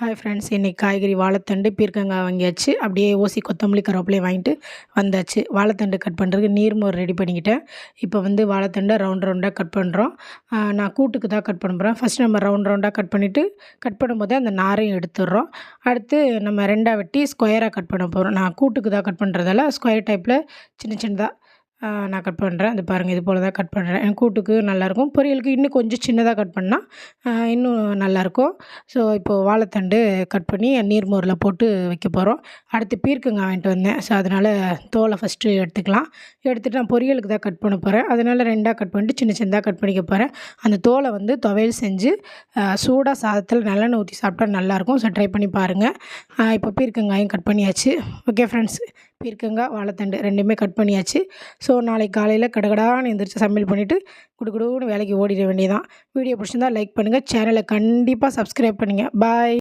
Hi friends, இன்றைக்கி காய்கறி வாழைத்தண்டு பீர்க்கங்காய் வாங்கியாச்சு. அப்படியே ஓசி கொத்தமல்லி கருவேப்பிலையும் வாங்கிட்டு வந்தாச்சு. வாழைத்தண்டு கட் பண்ணுறதுக்கு நீர்மோர் ரெடி பண்ணிக்கிட்டேன். இப்போ வந்து வாழைத்தண்டை ரவுண்ட் ரவுண்டாக கட் பண்ணுறோம். நான் கூட்டுக்கு தான் கட் பண்ண போகிறேன். ஃபஸ்ட் நம்ம ரவுண்ட் ரவுண்டாக கட் பண்ணிவிட்டு கட் பண்ணும்போதே அந்த நாரையும் எடுத்துடுறோம். அடுத்து நம்ம ரெண்டாக வெட்டி ஸ்கொயராக கட் பண்ண போகிறோம். நான் கூட்டுக்கு தான் கட் பண்ணுறதால ஸ்கொயர் டைப்பில் சின்ன சின்னதாக நான் கட் பண்ணுறேன். இது பாருங்கள், இது போல் தான் கட் பண்ணுறேன். என் கூட்டுக்கு நல்லாயிருக்கும். பொரியலுக்கு இன்னும் கொஞ்சம் சின்னதாக கட் பண்ணால் இன்னும் நல்லாயிருக்கும். ஸோ இப்போது வாழைத்தண்டு கட் பண்ணி நீர்மோரில் போட்டு வைக்க போகிறோம். அடுத்து பீர்க்கங்காய் வாங்கிட்டு வந்தேன். ஸோ அதனால் தோலை ஃபஸ்ட்டு எடுத்துக்கலாம். எடுத்துகிட்டு நான் பொரியலுக்கு தான் கட் பண்ண போகிறேன். அதனால் ரெண்டாக கட் பண்ணிட்டு சின்ன சின்னதாக கட் பண்ணிக்க போகிறேன். அந்த தோலை வந்து துவையல் செஞ்சு சூடாக சாதத்தில் நல்லெண்ணெய் ஊற்றி சாப்பிட்டா நல்லாயிருக்கும். ஸோ ட்ரை பண்ணி பாருங்கள். இப்போ பீர்க்கங்காயும் கட் பண்ணியாச்சு. ஓகே ஃப்ரெண்ட்ஸ், பீர்க்கங்காய் வாழைத்தண்டு ரெண்டுமே கட் பண்ணியாச்சு. ஸோ நாளைக்கு காலையில் கடகடான்னு எந்திரிச்சு சமையல் பண்ணிவிட்டு குடுகுடுன்னு வேலைக்கு ஓடிட வேண்டியதான். வீடியோ பிடிச்சிருந்தா லைக் பண்ணுங்கள். சேனலை கண்டிப்பாக சப்ஸ்கிரைப் பண்ணுங்கள். பாய்.